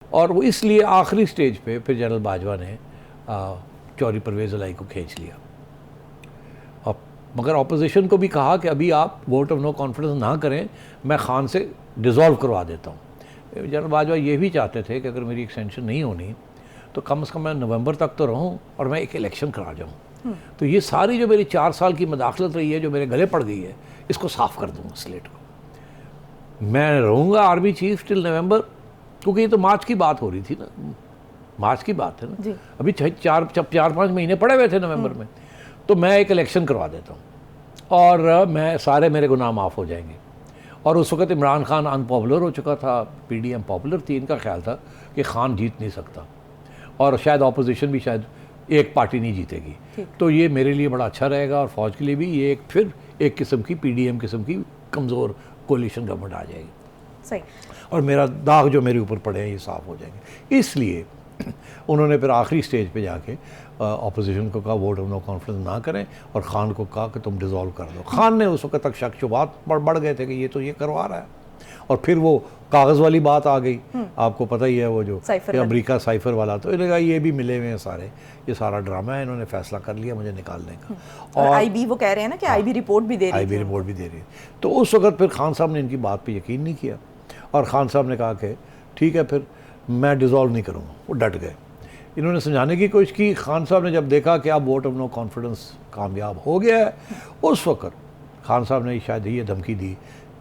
और वो इसलिए आखिरी स्टेज पे फिर जनरल बाजवा ने चौधरी परवेज़ इलाही को खींच लिया। और मगर अपोजिशन को भी कहा कि अभी आप वोट ऑफ नो कॉन्फिडेंस ना करें, मैं खान से डिज़ोल्व करवा देता हूँ। जनरल बाजवा ये भी चाहते थे कि अगर मेरी एक्सटेंशन नहीं होनी तो कम से कम मैं नवंबर तक तो रहूँ और मैं एक इलेक्शन करा जाऊँ। तो ये सारी जो मेरी 4 साल की मदाखलत रही है, जो मेरे गले पड़ गई है, इसको साफ़ कर दूँगा स्लेट को। मैं रहूँगा आर्मी चीफ टिल नवंबर, क्योंकि ये तो मार्च की बात हो रही थी ना, मार्च की बात है ना, अभी 4-5 महीने पड़े हुए थे नवंबर में। तो मैं एक इलेक्शन करवा देता हूँ और मैं सारे मेरे गुनाह माफ़ हो जाएंगे। और उस वक्त इमरान खान अनपॉपुलर हो चुका था, पीडीएम पॉपुलर थी। इनका ख्याल था कि खान जीत नहीं सकता और शायद अपोजिशन भी शायद एक पार्टी नहीं जीतेगी, तो ये मेरे लिए बड़ा अच्छा रहेगा और फौज के लिए भी। ये फिर एक किस्म की पीडीएम किस्म की कमज़ोर कोलिशन गवर्नमेंट आ जाएगी, सही, और मेरा दाग जो मेरे ऊपर पड़े हैं ये साफ़ हो जाएंगे। इसलिए उन्होंने फिर आखिरी स्टेज पे जाके अपोजिशन को कहा वोट ऑफ नो कॉन्फिडेंस ना करें और खान को कहा कि तुम डिज़ोल्व कर दो। खान ने उस वक्त तक शक शुबात बढ़ गए थे कि ये तो ये करवा रहा है। और फिर वो कागज़ वाली बात आ गई, आपको पता ही है वो जो अमेरिका साइफर वाला, तो इन्होंने कहा ये भी मिले हुए हैं सारे, ये सारा ड्रामा है। इन्होंने फैसला कर लिया मुझे निकालने का। और आईबी वो कह रहे हैं ना कि आईबी रिपोर्ट भी दे रही है, आईबी रिपोर्ट भी दे रही है। तो उस वक्त फिर खान साहब ने इनकी बात पे यकीन नहीं किया और खान साहब ने कहा कि ठीक है फिर मैं डिज़ोल्व नहीं करूँगा। वो डट गए। इन्होंने समझाने की कोशिश की। खान साहब ने जब देखा कि अब वोट ऑफ नो कॉन्फिडेंस कामयाब हो गया है, उस वक्त खान साहब ने शायद ये धमकी दी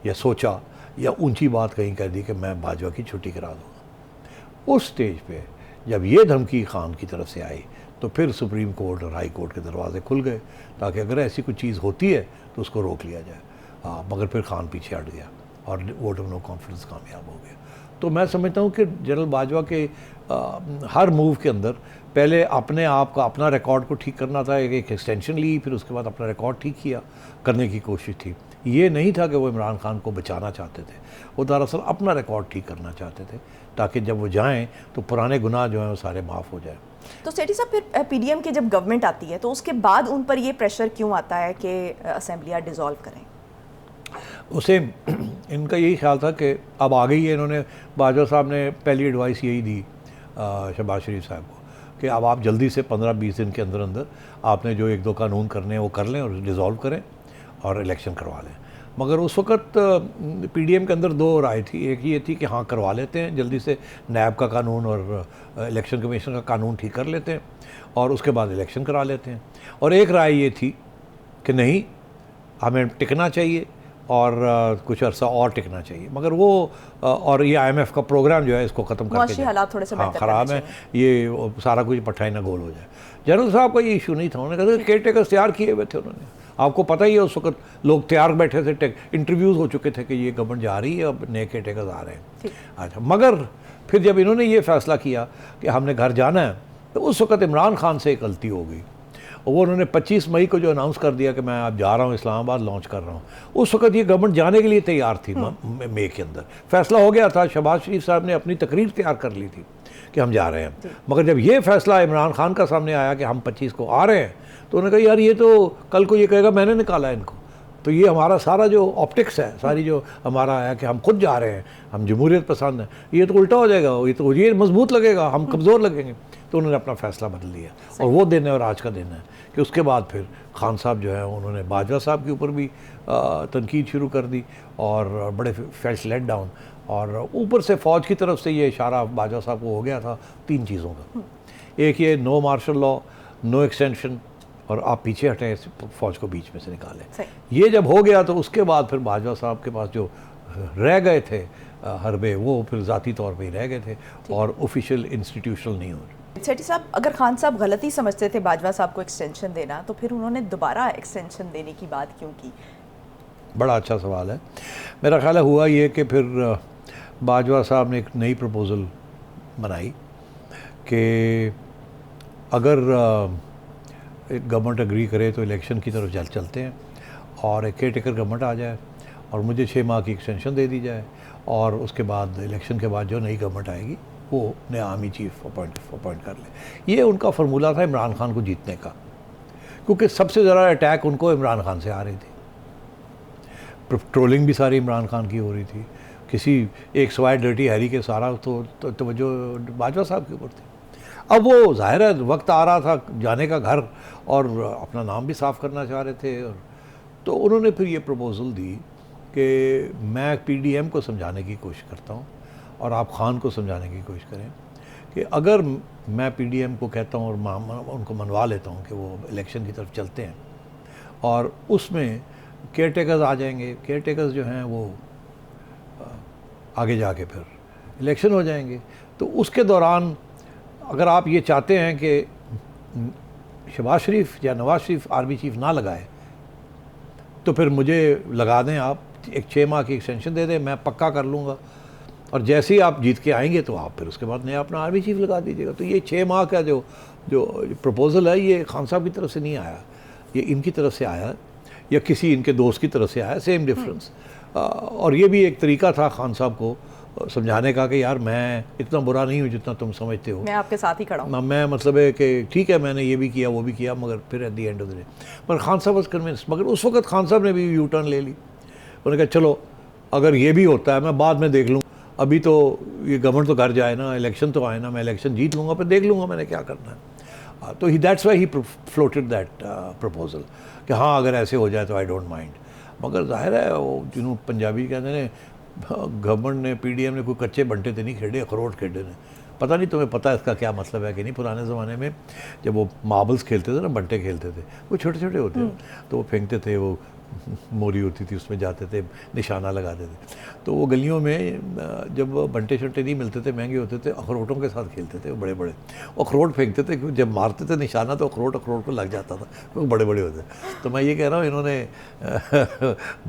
या सोचा या ऊंची बात कहीं कर दी कि मैं बाजवा की छुट्टी करा दूँगा। उस स्टेज पे जब ये धमकी खान की तरफ से आई तो फिर सुप्रीम कोर्ट और हाई कोर्ट के दरवाजे खुल गए ताकि अगर ऐसी कोई चीज़ होती है तो उसको रोक लिया जाए। मगर फिर खान पीछे हट गया और वोट ऑफ नो कॉन्फिडेंस कामयाब हो गया। तो मैं समझता हूँ कि जनरल बाजवा के हर मूव के अंदर पहले अपने आप का अपना रिकॉर्ड को ठीक करना था, एक एक्सटेंशन ली, फिर उसके बाद अपना रिकॉर्ड ठीक किया करने की कोशिश थी। ये नहीं था कि वो इमरान खान को बचाना चाहते थे, वो दरअसल अपना रिकॉर्ड ठीक करना चाहते थे ताकि जब वो जाएं तो पुराने गुनाह जो हैं वो सारे माफ़ हो जाए। तो सेठी साहब फिर पीडीएम की जब गवर्नमेंट आती है तो उसके बाद उन पर ये प्रेशर क्यों आता है कि असेंबलियाँ डिज़ोल्व करें? उसे इनका यही ख्याल था कि अब आ गई है। इन्होंने बाजवा साहब ने पहली एडवाइस यही दी शहबाज शरीफ साहब को कि अब आप जल्दी से 15-20 दिन के अंदर अंदर आपने जो 1-2 कानून करने हैं वो कर लें और डिज़ोल्व करें और इलेक्शन करवा लें। मगर उस वक्त पीडीएम के अंदर 2 राय थी। एक ये थी कि हाँ करवा लेते हैं जल्दी से, नैब का कानून और इलेक्शन कमीशन का कानून ठीक कर लेते हैं और उसके बाद इलेक्शन करा लेते हैं। और एक राय ये थी कि नहीं, हमें टिकना चाहिए और कुछ अर्सा और टिकना चाहिए। मगर वो और ये IMF का प्रोग्राम जो है इसको ख़त्म करके हालात थोड़े से ख़राब है, ये सारा कुछ पठाई ना गोल हो जाए। जनरल साहब का ये इशू नहीं था। उन्होंने कहा केयर टेकर्स तैयार किए हुए थे उन्होंने, आपको पता ही है उस वक्त लोग तैयार बैठे थे, इंटरव्यूज़ हो चुके थे कि ये गवर्नमेंट जा रही है, अब नए केयर टेकर्स आ रहे हैं। अच्छा, मगर फिर जब इन्होंने ये फैसला किया कि हमने घर जाना है तो उस वक्त इमरान खान से एक गलती हो गई। वो उन्होंने 25 मई को जो अनाउंस कर दिया कि मैं अब जा रहा हूँ इस्लामाबाद, लॉन्च कर रहा हूँ, उस वक्त ये गवर्नमेंट जाने के लिए तैयार थी। मई के अंदर फैसला हो गया था, शहबाज शरीफ साहब ने अपनी तकरीर तैयार कर ली थी कि हम जा रहे हैं। मगर जब ये फैसला इमरान खान का सामने आया कि हम 25 को आ रहे हैं तो उन्होंने कहा यार ये तो कल को ये कहेगा मैंने निकाला इनको, तो ये हमारा सारा जो ऑप्टिक्स है, सारी जो हमारा है कि हम खुद जा रहे हैं, हम जमहूरियत पसंद है, ये तो उल्टा हो जाएगा, ये तो ये मजबूत लगेगा, हम कमज़ोर लगेंगे। तो उन्होंने अपना फ़ैसला बदल लिया और वो दिन है और आज का दिन है कि उसके बाद फिर खान साहब जो है उन्होंने बाजवा साहब के ऊपर भी तनकीद शुरू कर दी और बड़े फेल्ट लेट डाउन, और ऊपर से फ़ौज की तरफ से ये इशारा बाजवा साहब को हो गया था 3 चीज़ों का। एक ये no martial law, no extension और आप पीछे हटें, फ़ौज को बीच में से निकालें। ये जब हो गया तो उसके बाद फिर बाजवा साहब के पास जो रह गए थे हरबे, वो फिर ज़ाती तौर पे ही रह गए थे और ऑफिशियल इंस्टीट्यूशनल नहीं हो रहे। सेठी साहब, अगर खान साहब गलती समझते थे बाजवा साहब को एक्सटेंशन देना, तो फिर उन्होंने दोबारा एक्सटेंशन देने की बात क्यों की? बड़ा अच्छा सवाल है। मेरा ख्याल है हुआ ये कि फिर बाजवा साहब ने एक नई प्रपोज़ल बनाई कि अगर गवर्नमेंट एग्री करे तो इलेक्शन की तरफ चलते हैं और एक केयर टेकर गवर्नमेंट आ जाए और मुझे 6 माह की एक्सटेंशन दे दी जाए और उसके बाद इलेक्शन के बाद जो नई गवर्नमेंट आएगी वो नया आर्मी चीफ अपॉइंट कर ले। ये उनका फार्मूला था इमरान खान को जीतने का, क्योंकि सबसे ज़्यादा अटैक उनको इमरान खान से आ रही थी। ट्रोलिंग भी सारी इमरान खान की हो रही थी, किसी एक सवाए डर्टी हैरी के सारा तो तवज्जो बाजवा साहब के ऊपर थी। अब वो जाहिर है वक्त आ रहा था जाने का घर, और अपना नाम भी साफ़ करना चाह रहे थे, और तो उन्होंने फिर ये प्रपोज़ल दी कि मैं पीडीएम को समझाने की कोशिश करता हूँ और आप खान को समझाने की कोशिश करें कि अगर मैं पीडीएम को कहता हूँ और उनको मनवा लेता हूँ कि वो इलेक्शन की तरफ चलते हैं, और उसमें केयर टेकर्स आ जाएंगे, केयर टेकर्स जो हैं वो आगे जाके फिर इलेक्शन हो जाएंगे, तो उसके दौरान अगर आप ये चाहते हैं कि शहबाज शरीफ या नवाज शरीफ आर्मी चीफ ना लगाए, तो फिर मुझे लगा दें, आप एक 6 माह की एक्सटेंशन दे दें, मैं पक्का कर लूँगा, और जैसे ही आप जीत के आएंगे तो आप फिर उसके बाद नया अपना आर्मी चीफ लगा दीजिएगा। तो ये 6 माह का जो प्रपोज़ल है, ये खान साहब की तरफ से नहीं आया, ये इनकी तरफ से आया या किसी इनके दोस्त की तरफ से आया, सेम डिफरेंस। और ये भी एक तरीका था खान साहब को समझाने का कि यार मैं इतना बुरा नहीं हूँ जितना तुम समझते हो, मैं आपके साथ ही खड़ा हूँ। मैं मतलब है कि ठीक है मैंने ये भी किया वो भी किया, मगर फिर at the end of the day पर खान साहब वाज कन्विंस। मगर उस वक्त खान साहब ने भी यू टर्न ले ली, उन्होंने कहा चलो अगर ये भी होता है मैं बाद में देख लूँ, अभी तो ये गवर्नमेंट तो घर जाए ना, इलेक्शन तो आए ना, मैं इलेक्शन जीत लूँगा, फिर देख लूँगा मैंने क्या करना है। तो he that's why he floated that proposal कि हाँ अगर ऐसे हो जाए तो आई डोंट माइंड। मगर जाहिर है वो जिन्हों पंजाबी कहते हैं गवर्नमेंट ने पीडीएम ने कोई कच्चे बंटे तो नहीं खेडे, अखरोट खेडे ने। पता नहीं तुम्हें पता है इसका क्या मतलब है कि नहीं। पुराने ज़माने में जब वो मार्बल्स खेलते थे ना, बंटे खेलते थे, वो छोटे छोटे होते हैं तो वो फेंकते थे, वो मोरी होती थी उसमें जाते थे, निशाना लगाते थे। तो वो गलियों में जब बंटे शंटे नहीं मिलते थे, महंगे होते थे, अखरोटों के साथ खेलते थे, वो बड़े बड़े अखरोट फेंकते थे, क्योंकि जब मारते थे निशाना तो अखरोट को लग जाता था, क्योंकि बड़े बड़े होते। तो मैं ये कह रहा हूँ इन्होंने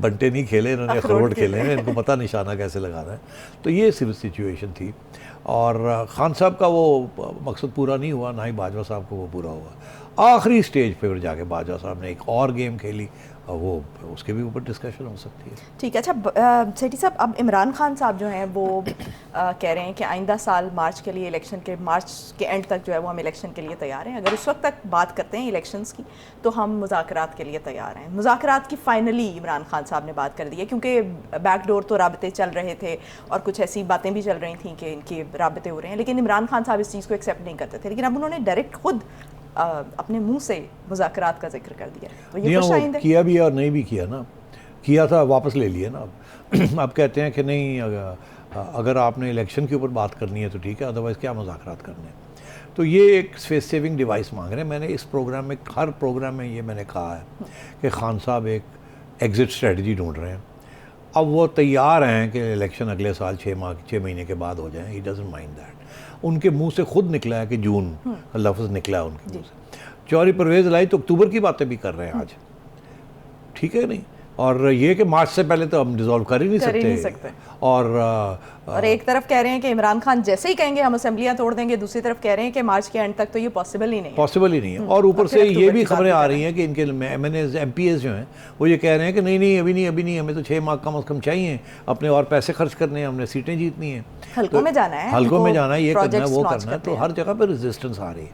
बंटे नहीं खेले, इन्होंने अखरोट खेले हैं, इनको पता निशाना कैसे लगाना है। तो ये सिर्फ सिचुएशन थी, और ख़ान साहब का वो मकसद पूरा नहीं हुआ, ना ही बाजवा साहब को वो पूरा हुआ। आखिरी स्टेज पे फिर जाके बाजवा साहब ने एक और गेम खेली, और वो उसके भी ऊपर डिस्कशन हो सकती है। ठीक है। अच्छा सेठी साहब, अब इमरान खान साहब जो हैं वो कह रहे हैं कि आइंदा साल मार्च के लिए मार्च के एंड तक जो है वो हम इलेक्शन के लिए तैयार हैं। अगर उस वक्त तक बात करते हैं इलेक्शंस की तो हम मुज़ाकरात के लिए तैयार हैं। मुज़ाकरात की फाइनली इमरान खान साहब ने बात कर दी है, क्योंकि बैकडोर तो राबते चल रहे थे और कुछ ऐसी बातें भी चल रही थी कि इनके राबते हो रहे हैं, लेकिन इमरान खान साहब इस चीज़ को एक्सेप्ट नहीं करते थे। लेकिन अब उन्होंने डायरेक्ट खुद अपने मुंह से मुज़ाकरात का जिक्र कर दिया, तो ये खुशाइंद है। किया भी और नहीं भी किया ना, किया था वापस ले लिया ना। अब कहते हैं कि नहीं, अगर आपने इलेक्शन के ऊपर बात करनी है तो ठीक है, अदरवाइज़ क्या मुज़ाकरात करने हैं। तो ये एक फेस सेविंग डिवाइस मांग रहे हैं। मैंने इस प्रोग्राम में, हर प्रोग्राम में ये मैंने कहा है कि खान साहब एक एग्ज़िट स्ट्रेटजी ढूंढ रहे हैं। अब वो तैयार हैं कि इलेक्शन अगले साल 6 महीने के बाद हो जाए, ही डजंट माइंड दैट। उनके मुंह से खुद निकला है कि जून का लफ्ज़ निकला है उनके मुंह से। चौधरी परवेज़ लाई तो अक्टूबर की बातें भी कर रहे हैं आज, ठीक है नहीं। और ये कि मार्च से पहले तो हम डिसॉल्व कर ही नहीं सकते। और एक तरफ कह रहे हैं कि इमरान खान जैसे ही कहेंगे हम असेंबलियां तोड़ देंगे, दूसरी तरफ कह रहे हैं कि मार्च के एंड तक तो ये पॉसिबल ही नहीं है। और ऊपर से ये भी खबरें आ रही हैं कि इनके MPs जो हैं वो ये कह रहे हैं कि नहीं अभी नहीं, हमें तो 6 माह कम से कम चाहिए, अपने और पैसे खर्च करने हैं, हमने सीटें जीतनी हैं, हल्कों में जाना है, ये करना है, वो करना है। तो हर जगह पर रेजिस्टेंस आ रही है।